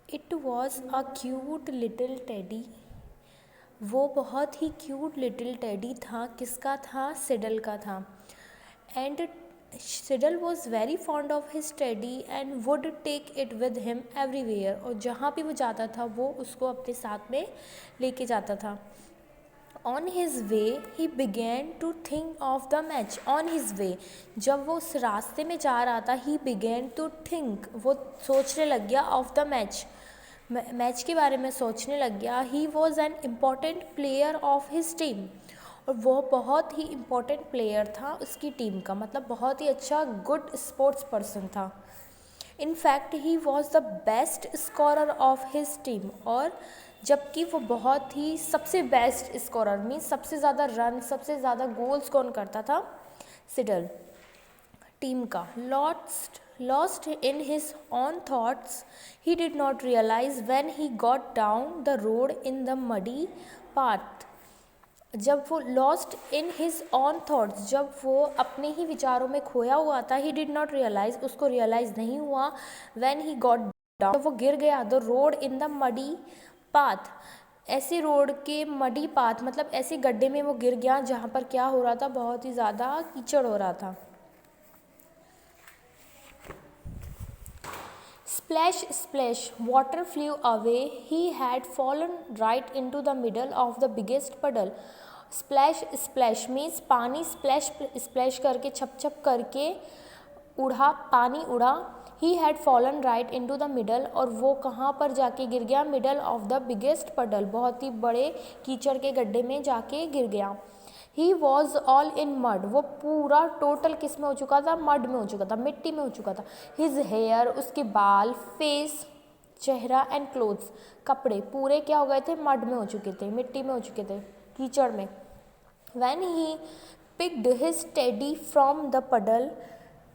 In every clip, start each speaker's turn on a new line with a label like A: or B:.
A: It was a cute little teddy. वो बहुत ही cute little teddy था। किसका था? सिडल का था। And Siddle was very fond of his teddy and would take it with him everywhere. और जहाँ भी वो जाता था वो उसको अपने साथ में लेके जाता था। On his way he began to think of the match. On his way, जब वो उस रास्ते में जा रहा था, ही बिगेन टू थिंक, वो सोचने लग गया, ऑफ द मैच, मैच के बारे में सोचने लग गया। He was an important player of his team. और वो बहुत ही इम्पॉर्टेंट प्लेयर था उसकी टीम का, मतलब बहुत ही अच्छा गुड स्पोर्ट्स पर्सन था। In fact he was the best scorer of his team. और जबकि वो बहुत ही सबसे बेस्ट स्कोरर, मीन्स सबसे ज़्यादा रन, सबसे ज़्यादा गोल्स कौन करता था? सिडल, टीम का। Lost in his own thoughts, he did not realise when he got down the road in the muddy path. जब वो lost in his own thoughts, जब वो अपने ही विचारों में खोया हुआ था, ही डिड नॉट रियलाइज, उसको रियलाइज नहीं हुआ, व्हेन ही गॉट डाउन, जब वो गिर गया, the road in the muddy path, ऐसी रोड के मडी पाथ, मतलब ऐसे गड्ढे में वो गिर गया जहाँ पर क्या हो रहा था? बहुत ही ज़्यादा कीचड़ हो रहा था। Splash, splash, water flew away. He had fallen right into the middle of the biggest puddle. Splash, splash means पानी splash splash करके, छप छप करके उड़ा, पानी उड़ा। He had fallen right into the middle, और वो कहाँ पर जाके गिर गया? middle of the biggest puddle, बहुत ही बड़े कीचड़ के गड्ढे में जाके गिर गया। He was all in mud, वो पूरा टोटल किस में हो चुका था? मड में हो चुका था, मिट्टी में हो चुका था। हिज हेयर, उसके बाल, फेस, चेहरा, एंड क्लोथ्स, कपड़े पूरे क्या हो गए थे? मड में हो चुके थे, मिट्टी में हो चुके थे, कीचड़ में। When he picked his teddy from the पडल,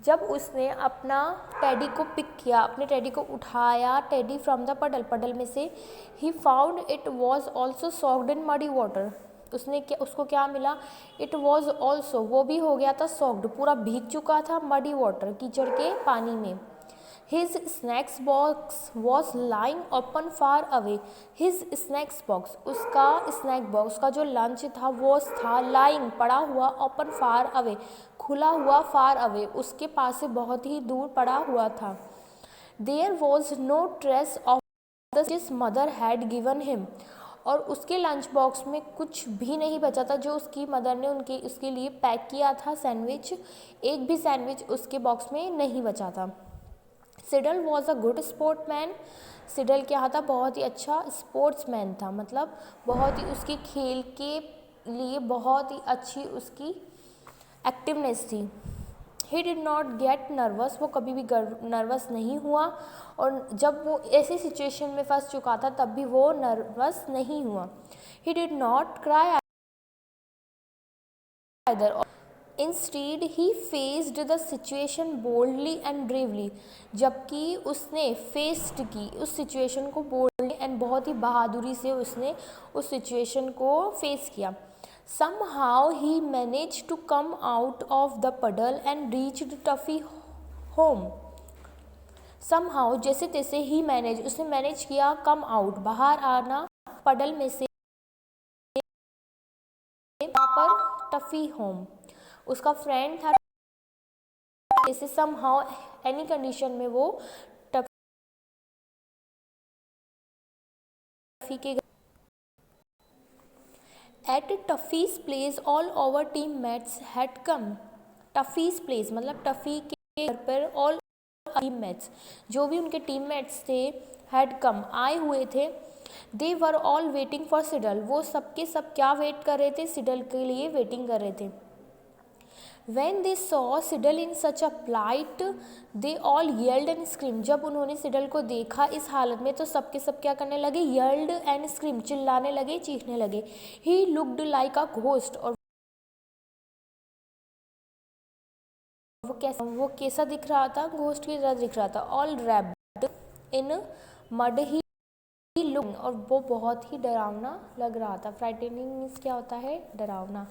A: जब उसने अपना टेडी को पिक किया, अपने टेडी को उठाया, टेडी फ्रॉम द पडल, पडल में से, he found it was also socked in muddy water, उसको क्या मिला? इट वॉज ऑल्सो, वो भी हो गया था सॉक्ड, पूरा भीग चुका था, मडी वाटर, कीचड़ के पानी में। His snacks box was lying open far away. His snacks box, उसका स्नैक बॉक्स का जो लंच था वो था लाइंग, पड़ा हुआ, ओपन फार अवे, खुला हुआ, फार अवे, उसके पास से बहुत ही दूर पड़ा हुआ था। There was no trace of this mother had given him, और उसके लंच बॉक्स में कुछ भी नहीं बचा था जो उसकी मदर ने उसके लिए पैक किया था, सैंडविच, एक भी सैंडविच उसके बॉक्स में नहीं बचा था। Seidel was a good sportsman, Seidel क्या था? बहुत ही अच्छा स्पोर्ट्समैन था, मतलब बहुत ही उसकी खेल के लिए बहुत ही अच्छी उसकी एक्टिवनेस थी। ही डिड नॉट गेट नर्वस, वो कभी भी नर्वस नहीं हुआ, और जब वो ऐसी सिचुएशन में फंस चुका था तब भी वो नर्वस नहीं हुआ। ही did not cry either, instead he faced the situation boldly and bravely, जबकि उसने फेस्ड की उस सिचुएशन को बोल्डली एंड बहुत ही बहादुरी से उसने उस सिचुएशन को फेस किया। Somehow he managed to come out of the puddle and reached Tuffy home. Somehow, जैसे तैसे ही उसने मैनेज किया, कम आउट, बाहर आना, पडल में से, वहाँ पर टफी होम, उसका फ्रेंड था। जैसे somehow एनी कंडीशन में वो टफी के at Tuffy's place all over teammates had come. Tuffy's place मतलब टफी के घर पर ऑल टीम मेट्स, जो भी उनके टीम मेट्स थे, हैड कम, आए हुए थे। They were all waiting for Siddle, वो सबके सब क्या वेट कर रहे थे? सिडल के लिए वेटिंग कर रहे थे। When they saw Seidel in such a plight, they all yelled and screamed. जब उन्होंने सिडल को देखा इस हालत में तो सबके सब क्या करने लगे? yelled and screamed, चिल्लाने लगे, चीखने लगे। He looked like a ghost, और वो कैसा दिख रहा था? घोस्ट की तरह दिख रहा था। All wrapped in mud he looked, और वो बहुत ही डरावना लग रहा था। Frightening मीन्स क्या होता है? डरावना,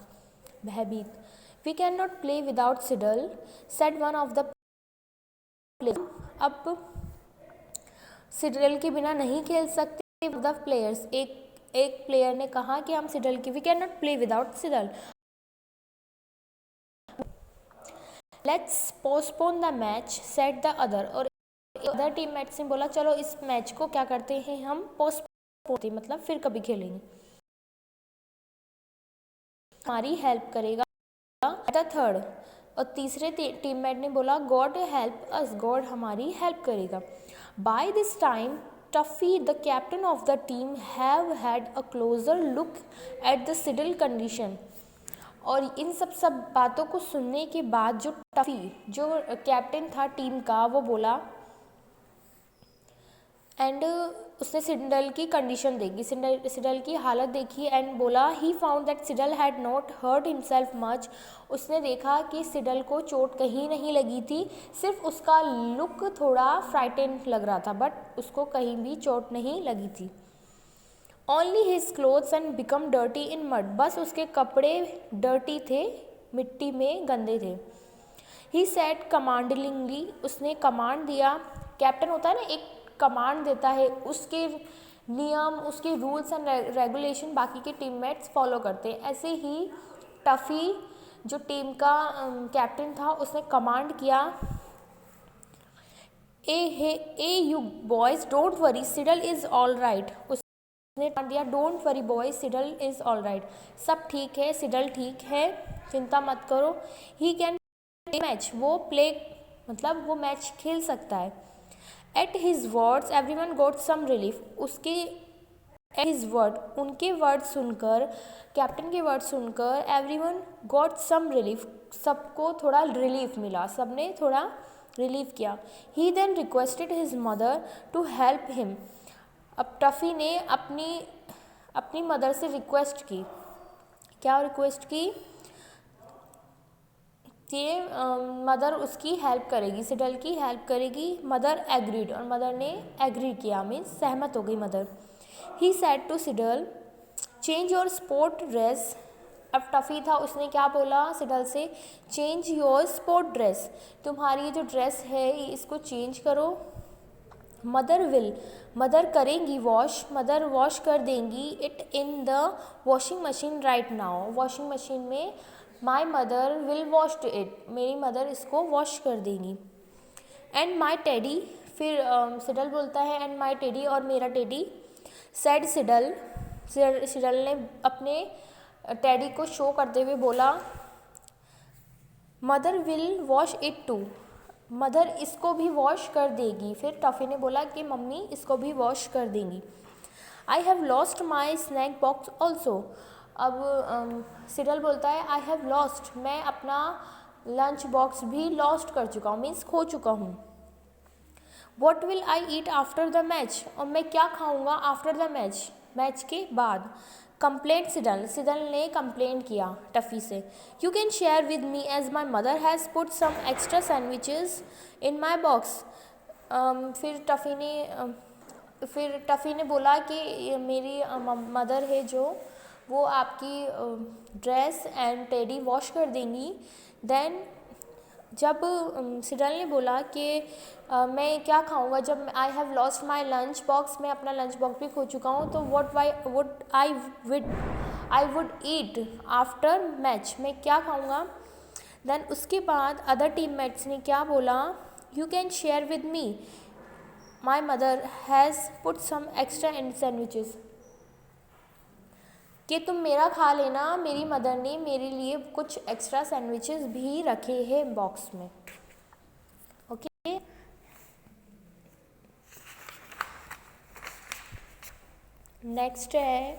A: भयभीत। We cannot play without Siddle, said one of the players. अब सिडल के बिना नहीं खेल सकते द प्लेयर्स। एक प्लेयर ने कहा कि हम सिडल की we can not play without Siddle. Let's postpone the match set the other. और अदर टीममेट्स ने बोला चलो इस मैच को क्या करते हैं हम पोस्टपोन, मतलब फिर कभी खेलेंगे, हमारी हेल्प करेगा द थर्ड। और तीसरे टीममेट ने बोला गॉड हेल्प अस, गॉड हमारी हेल्प करेगा। By this time Tuffy the captain of the team have had a closer look at the Siddle condition. और इन सब बातों को सुनने के बाद जो टफी जो कैप्टन था टीम का वो बोला एंड उसने सिडल की कंडीशन देखी, सिडल की हालत देखी एंड बोला he found that Siddle had not hurt himself much. उसने देखा कि सिडल को चोट कहीं नहीं लगी थी, सिर्फ उसका लुक थोड़ा फ्राइटेन लग रहा था बट उसको कहीं भी चोट नहीं लगी थी। Only his clothes and become dirty in mud, बस उसके कपड़े डर्टी थे, मिट्टी में गंदे थे। ही सेड कमांडलिंगली, उसने कमांड दिया। कैप्टन होता है ना, एक कमांड देता है, उसके नियम उसके रूल्स एंड रेगुलेशन बाकी के टीममेट्स फॉलो करते हैं। ऐसे ही टफ़ी जो टीम का कैप्टन था उसने कमांड किया ए you boys don't worry Siddle is all right. उसने कमांड दिया don't worry boys Siddle is all right, सब ठीक है, सिडल ठीक है, चिंता मत करो। ही कैन मैच, वो प्ले मतलब वो मैच खेल सकता है। At his words everyone got some relief, उसके एट हिज वर्ड उनके वर्ड सुनकर, कैप्टन के वर्ड सुनकर एवरीवन गॉट सम रिलीफ, सबको थोड़ा रिलीफ मिला, सबने थोड़ा रिलीफ किया। He then requested his mother to help him. अब टफ़ी ने अपनी मदर से रिक्वेस्ट की, क्या रिक्वेस्ट की कि मदर उसकी हेल्प करेगी, सिडल की हेल्प करेगी। मदर एग्रीड, और मदर ने एग्री किया, मीन्स सहमत हो गई mother. He said to Siddle change your sport dress. अब टफ़ी था, उसने क्या बोला सिडल से, चेंज योर स्पोर्ट ड्रेस, तुम्हारी जो ड्रेस है इसको चेंज करो। मदर विल, मदर करेंगी वॉश, मदर वॉश कर देंगी it in the washing machine right now, washing machine में my mother will wash to it, मेरी मदर इसको वॉश कर देंगी। एंड माई टेडी, फिर सिडल बोलता है एंड माई टेडी, और मेरा टेडी। सेड सिडल ने अपने टेडी को शो करते हुए बोला mother will wash it too, mother इसको भी वॉश कर देगी। फिर टफ़ी ने बोला कि मम्मी इसको भी वॉश कर देंगी। I have lost my snack box also, अब सिडल बोलता है आई हैव लॉस्ट, मैं अपना लंच बॉक्स भी लॉस्ट कर चुका हूँ, मीन्स खो चुका हूँ। What will I eat after the match, और मैं क्या खाऊँगा आफ्टर द मैच, मैच के बाद। कंप्लेंट सिडल, सिडल ने कंप्लेन किया टफ़ी से। You can share with me as my mother has put some extra sandwiches in my box. फिर टफ़ी ने बोला कि मेरी मदर है जो वो आपकी ड्रेस एंड टेडी वॉश कर देंगी। देन जब सिडल ने बोला कि मैं क्या खाऊंगा जब आई have lost my lunch box, मैं अपना लंच बॉक्स भी खो चुका हूँ, तो would I would eat after match, मैं क्या खाऊंगा। देन उसके बाद अदर टीममेट्स ने क्या बोला, you can share with me my mother has put some extra in sandwiches, कि तुम मेरा खा लेना, मेरी मदर ने मेरे लिए कुछ एक्स्ट्रा सैंडविचेस भी रखे हैं बॉक्स में। ओके, नेक्स्ट है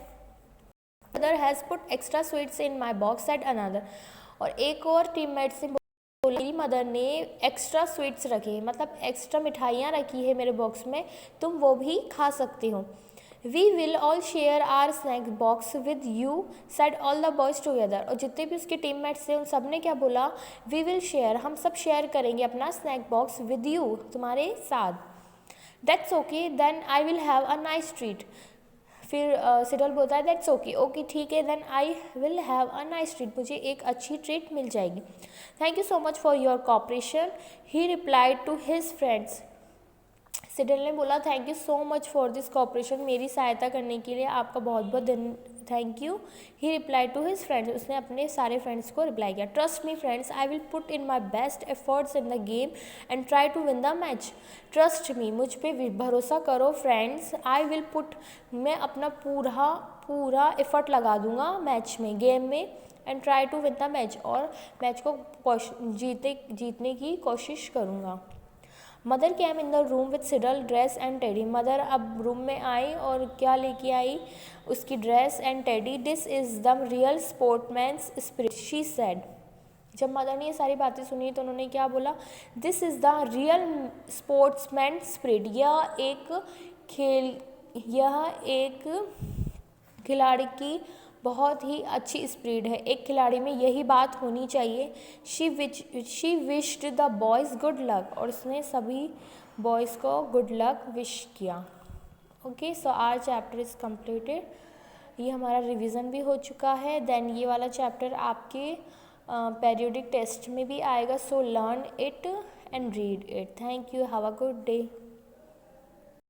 A: mother has put extra sweets in my box at another, और एक और टीममेट्स ने बोला मेरी मदर ने एक्स्ट्रा स्वीट्स रखे, मतलब एक्स्ट्रा मिठाइयाँ रखी है मेरे बॉक्स में, तुम वो भी खा सकते हो। We will all share our snack box with you said all the boys together, और जितने भी उसके टीममेट्स थे उन सब ने क्या बोला, वी विल शेयर, हम सब शेयर करेंगे अपना स्नैक बॉक्स विद यू, तुम्हारे साथ। That's okay then I will have a nice treat. फिर सिडल बोलता है दैट्स ओके, ओके ठीक है, then I will have a nice treat, मुझे एक अच्छी ट्रीट मिल जाएगी। Thank you so much for your cooperation, he replied to his friends. सिडल ने बोला thank you so much for this cooperation, मेरी सहायता करने के लिए आपका बहुत बहुत thank you. He reply to his friends, उसने अपने सारे फ्रेंड्स को रिप्लाई किया। Trust me friends, I will put in my best efforts in the game and try to win the match. Trust me, मुझ पर भरोसा करो फ्रेंड्स, आई विल पुट, मैं अपना पूरा एफर्ट लगा दूंगा मैच में, गेम में, and try to win the match, और मैच को जीतने की कोशिश करूँगा। Mother came in the room with Siddle dress and teddy, mother अब रूम में आई और क्या लेके आई, उसकी dress and teddy. This is the real sportsman's spirit, she said. जब मदर ने ये सारी बातें सुनी तो उन्होंने क्या बोला, this is the real sportsman spirit, यह एक खिलाड़ी की बहुत ही अच्छी स्पिरिट है, एक खिलाड़ी में यही बात होनी चाहिए। She wished the boys good luck, और उसने सभी बॉयज़ को गुड लक विश किया। Okay, so our chapter is completed. ये हमारा रिवीजन भी हो चुका है। देन ये वाला चैप्टर आपके पेरियोडिक टेस्ट में भी आएगा, so learn it and read it. Thank you, have a good day.